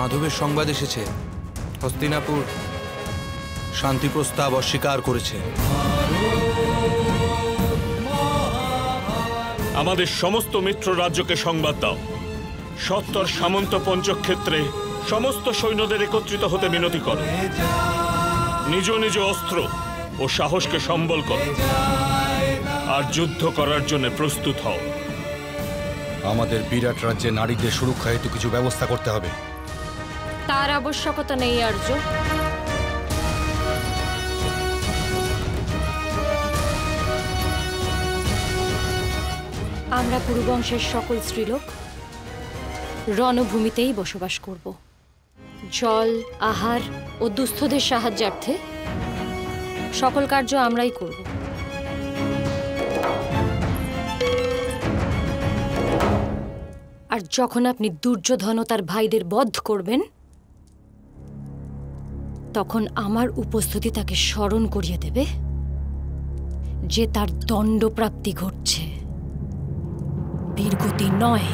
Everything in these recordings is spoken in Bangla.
মাধবের সংবাদ এসেছে, হস্তিনাপুর শান্তি প্রস্তাব অস্বীকার করেছে। আমাদের সমস্ত মিত্র রাজ্যকে সংবাদ দাও, সত্তর সামন্ত পঞ্চক্ষেত্রে সমস্ত সৈন্যদের একত্রিত হতে মিনতি করো, নিজ নিজ অস্ত্র ও সাহসকে সম্বল করো, আর যুদ্ধ করার জন্য প্রস্তুত হও। আমাদের বিরাট রাজ্যে নারীদের সুরক্ষা হেতু কিছু ব্যবস্থা করতে হবে। তার আবশ্যকতা নেই আর্য। আমরা কুরুবংশের সকল স্ত্রীলোক রণভূমিতেই বসবাস করব। জল, আহার ও দুস্থদের সাহায্যার্থে সকল কার্য আমরাই করব। আর যখন আপনি দুর্যোধন ও তার ভাইদের বধ করবেন, তখন আমার উপস্থিতি তাকে স্মরণ করিয়ে দেবে যে তার দণ্ডপ্রাপ্তি ঘটছে, বীরগতি নয়।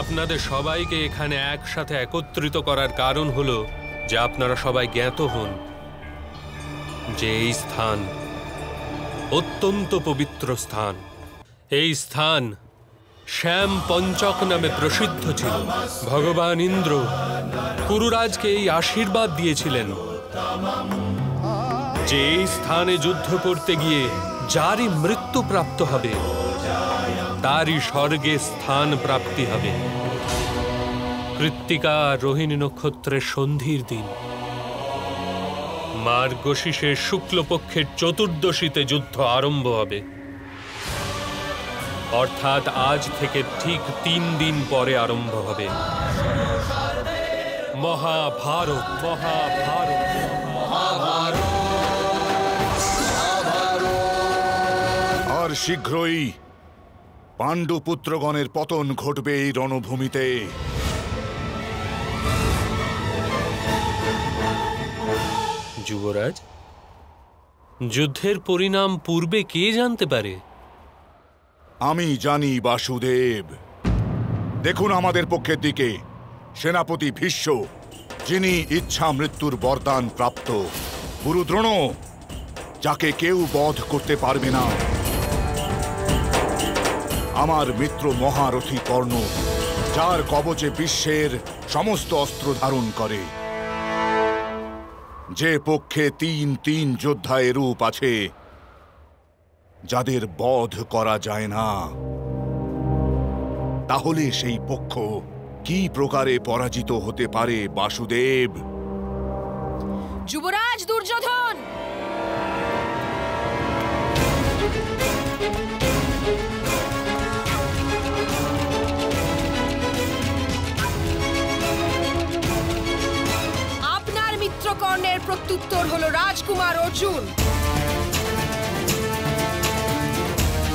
আপনাদের সবাইকে এখানে একসাথে একত্রিত করার কারণ হলো যে আপনারা সবাই জ্ঞাত হন যে এই স্থান অত্যন্ত পবিত্র স্থান। এই স্থান শ্যাম পঞ্চক নামে প্রসিদ্ধ ছিল। ভগবান ইন্দ্র কুরুরাজকে এই আশীর্বাদ দিয়েছিলেন যে এই স্থানে যুদ্ধ করতে গিয়ে যারই মৃত্যু প্রাপ্ত হবে তারই স্বর্গে স্থান প্রাপ্তি হবে। কৃত্তিকা রোহিণী নক্ষত্রের সন্ধির দিন মার্গশীর্ষের শুক্লপক্ষের চতুর্দশীতে যুদ্ধ আরম্ভ হবে, অর্থাৎ আজ থেকে ঠিক 3 দিন পরে আরম্ভ হবে মহাভারত। আর শীঘ্রই পাণ্ডুপুত্রগণের পতন ঘটবে এই রণভূমিতে। যুবরাজ, যুদ্ধের পরিণাম পূর্বে কে জানতে পারে? আমি জানি বাসুদেব। দেখুন আমাদের পক্ষের দিকে সেনাপতি ভীষ্ম, যিনি ইচ্ছা মৃত্যুর বরদান প্রাপ্ত, গুরু দ্রোণ, যাকে কেউ বধ করতে পারবে না, আমার মিত্র মহারথী কর্ণ, যার কবচে বিশ্বের সমস্ত অস্ত্র ধারণ করে, যে পক্ষে 3 যোদ্ধা এরূপ আছে যাদের বধ করা যায় না, তাহলে সেই পক্ষ কি প্রকারে পরাজিত হতে পারে বাসুদেব? যুবরাজ দুর্যোধন, আপনার মিত্র কর্ণের প্রত্যুত্তর হলো রাজকুমার অর্জুন।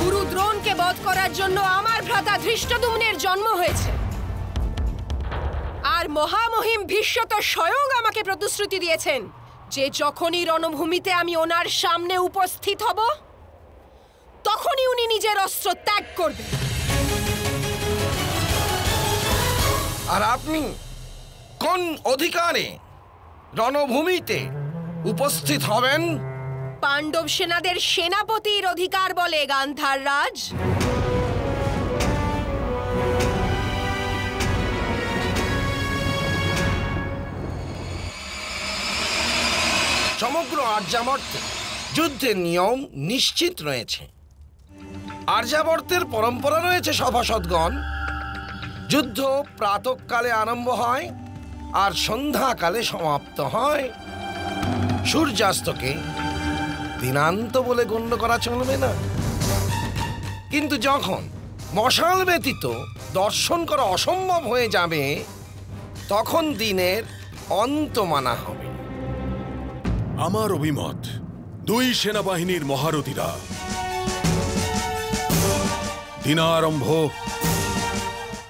গুরু দ্রোণকে বধ করার জন্য আমার ভ্রাতা ধৃষ্টদ্যুম্নের জন্ম হয়েছে, আর মহামহিম ভীষ্ম তো স্বয়ং আমাকে প্রতিশ্রুতি দিয়েছেন যে যখনই রণভূমিতে আমি ওনার সামনে উপস্থিত হব তখনই উনি নিজের অস্ত্র ত্যাগ করবেন। আর আপনি কোন অধিকারে রণভূমিতে উপস্থিত হবেন? পাণ্ডব সেনাদের সেনাপতির অধিকার বলে গান্ধার রাজ। সমগ্র আর্যাবর্তে যুদ্ধের নিয়ম নিশ্চিত রয়েছে। আর্যাবর্তের পরম্পরা রয়েছে সভাসদগণ, যুদ্ধ প্রাতঃকালে আরম্ভ হয় আর সন্ধ্যাকালে সমাপ্ত হয়। সূর্যাস্তকে দিনান্ত বলে গণ্য করা চলবে না, কিন্তু যখন মশাল ব্যতীত দর্শন করা অসম্ভব হয়ে যাবে তখন দিনের অন্ত মানা হবে। আমার অভিমত, দুই সেনাবাহিনীর মহারথীরা দিনারম্ভ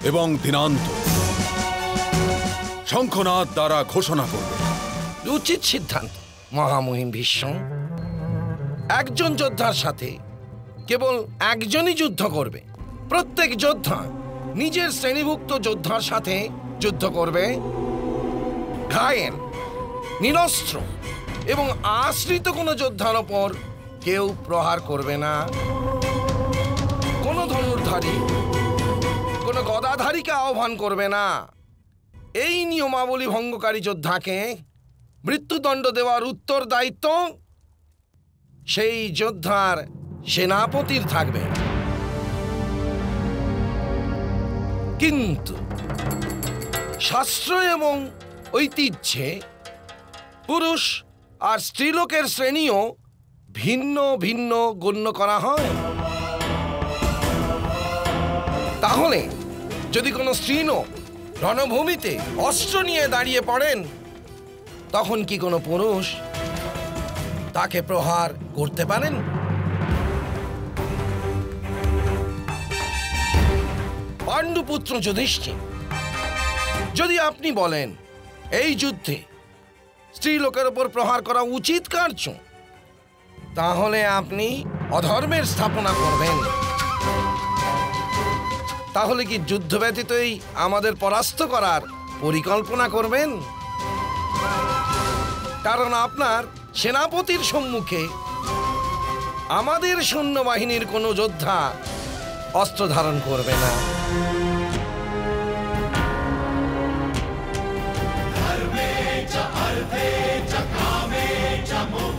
এবং দিনান্ত শঙ্খনাদ দ্বারা ঘোষণা করবে। উচিত সিদ্ধান্ত মহামহিম ভীষ্ম। একজন যোদ্ধার সাথে কেবল একজনই যুদ্ধ করবে। প্রত্যেক যোদ্ধা নিজের শ্রেণীভুক্ত যোদ্ধার সাথে যুদ্ধ করবে। ঘায়েল, নিরস্ত্র এবং আশ্রিত কোনো যোদ্ধার ওপর কেউ প্রহার করবে না। কোনো ধনুর্ধারী কোনো গদাধারীকে আহ্বান করবে না। এই নিয়মাবলী ভঙ্গকারী যোদ্ধাকে মৃত্যুদণ্ড দেওয়ার উত্তর দায়িত্ব সেই যোদ্ধার সেনাপতির থাকবে। কিন্তু শাস্ত্র এবং ঐতিহ্যে পুরুষ আর স্ত্রীলোকের শ্রেণীও ভিন্ন ভিন্ন গণ্য করা হয়। তাহলে যদি কোনো স্ত্রীলোক রণভূমিতে অস্ত্র নিয়ে দাঁড়িয়ে পড়েন, তখন কি কোনো পুরুষ তাকে প্রহার করতে পারেন? পাণ্ডুপুত্র যুধিষ্ঠির, যদি আপনি বলেন এই যুদ্ধে স্ত্রীলোকের ওপর প্রহার করা উচিত কার্য, তাহলে আপনি অধর্মের স্থাপনা করবেন। তাহলে কি যুদ্ধ ব্যতীতই আমাদের পরাস্ত করার পরিকল্পনা করবেন? কারণ আপনার সেনাপতির সম্মুখে আমাদের সৈন্যবাহিনীর কোনো যোদ্ধা অস্ত্র ধারণ করবে না।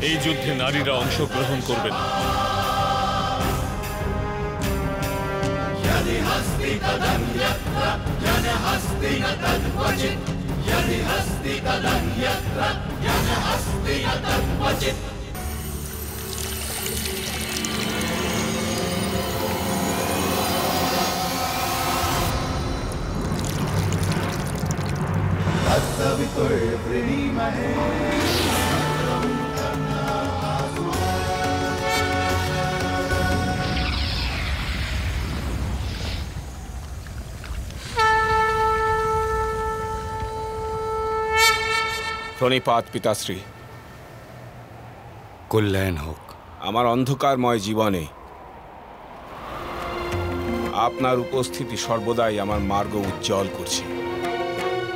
এই যুদ্ধে নারীরা অংশগ্রহণ করবে না। প্রণিপাত পিতাশ্রী। কল্যাণ হোক। আমার অন্ধকারময় জীবনে আপনার উপস্থিতি সর্বদাই আমার মার্গ উজ্জ্বল করছে।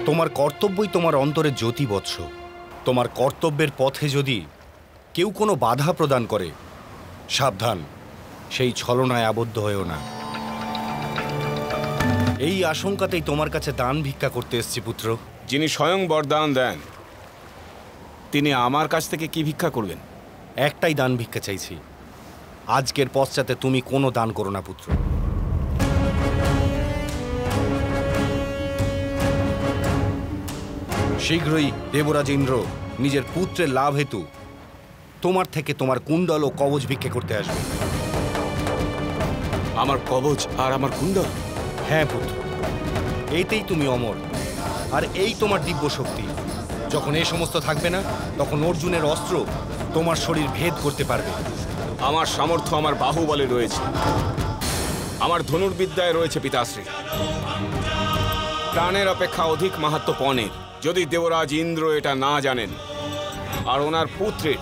তোমার কর্তব্যই তোমার অন্তরে জ্যোতি বৎস। তোমার কর্তব্যের পথে যদি কেউ কোনো বাধা প্রদান করে, সাবধান, সেই ছলনায় আবদ্ধ হয়েও না। এই আশঙ্কাতেই তোমার কাছে দান ভিক্ষা করতে এসেছি পুত্র। যিনি স্বয়ং বরদান দেন, তিনি আমার কাছ থেকে কি ভিক্ষা করবেন? একটাই দান ভিক্ষা চাইছি, আজকের পশ্চাতে তুমি কোনো দান করো না পুত্র। শীঘ্রই দেবরাজ ইন্দ্র নিজের পুত্রের লাভ হেতু তোমার থেকে তোমার কুণ্ডল ও কবচ ভিক্ষে করতে আসবে। আমার কবচ আর আমার কুণ্ডল? হ্যাঁ পুত্র, এইতেই তুমি অমর, আর এই তোমার দিব্য শক্তি। যখন এই সমস্ত থাকবে না, তখন অর্জুনের অস্ত্র তোমার শরীর ভেদ করতে পারবে। আমার সামর্থ্য আমার বাহুবলে রয়েছে, আমার ধনুর্বিদ্যায় রয়েছে পিতাশ্রী। প্রাণের অপেক্ষা অধিক মাহাত্ম্য পণের। যদি দেবরাজ ইন্দ্র এটা না জানেন আর ওনার পুত্রের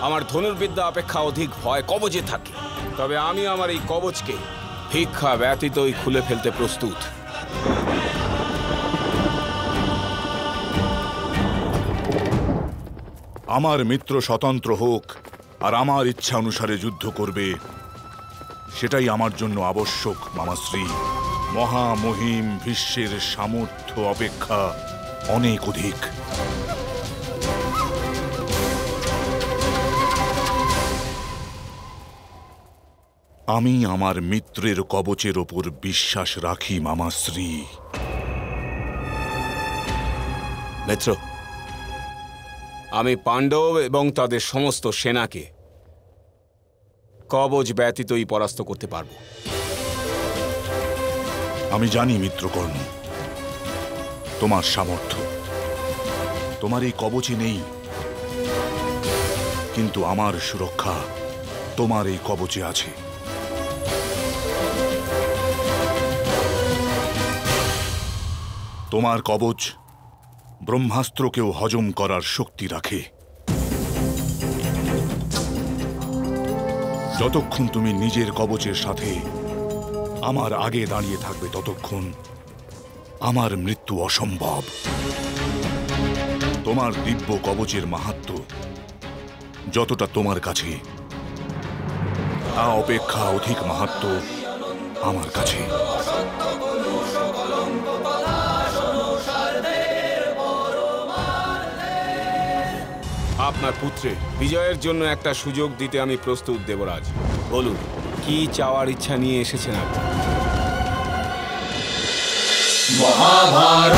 আমার ধনুর্বিদ্যা অপেক্ষা অধিক ভয় কবচে থাকে, তবে আমি আমার এই কবচকে ভিক্ষা ব্যতীতই খুলে ফেলতে প্রস্তুত। আমার মিত্র স্বতন্ত্র হোক আর আমার ইচ্ছা অনুসারে যুদ্ধ করবে, সেটাই আমার জন্য আবশ্যক মামাশ্রী। মহামহিম ভীষ্মের সামর্থ্য অপেক্ষা অনেক অধিক। আমি আমার মিত্রের কবচের ওপর বিশ্বাস রাখি মামাশ্রী। মিত্র, আমি পাণ্ডব এবং তাদের সমস্ত সেনাকে কবচ ব্যতীতই পরাস্ত করতে পারব। আমি জানি মিত্রকর্ণ, তোমার সামর্থ্য তোমার এই কবচে নেই, কিন্তু আমার সুরক্ষা তোমার এই কবচে আছে। তোমার কবচ ব্রহ্মাস্ত্রকেও হজম করার শক্তি রাখে। যতক্ষণ তুমি নিজের কবচের সাথে আমার আগে দাঁড়িয়ে থাকবে ততক্ষণ আমার মৃত্যু অসম্ভব। তোমার দিব্য কবচের মাহাত্ম্য যতটা তোমার কাছে, তা অপেক্ষা অধিক মাহাত্ম্য আমার কাছে। আপনার পুত্রের বিজয়ের জন্য একটা সুযোগ দিতে আমি প্রস্তুত দেবরাজ। বলুন, কি চাওয়ার ইচ্ছা নিয়ে এসেছেন আপনি? মহাভারত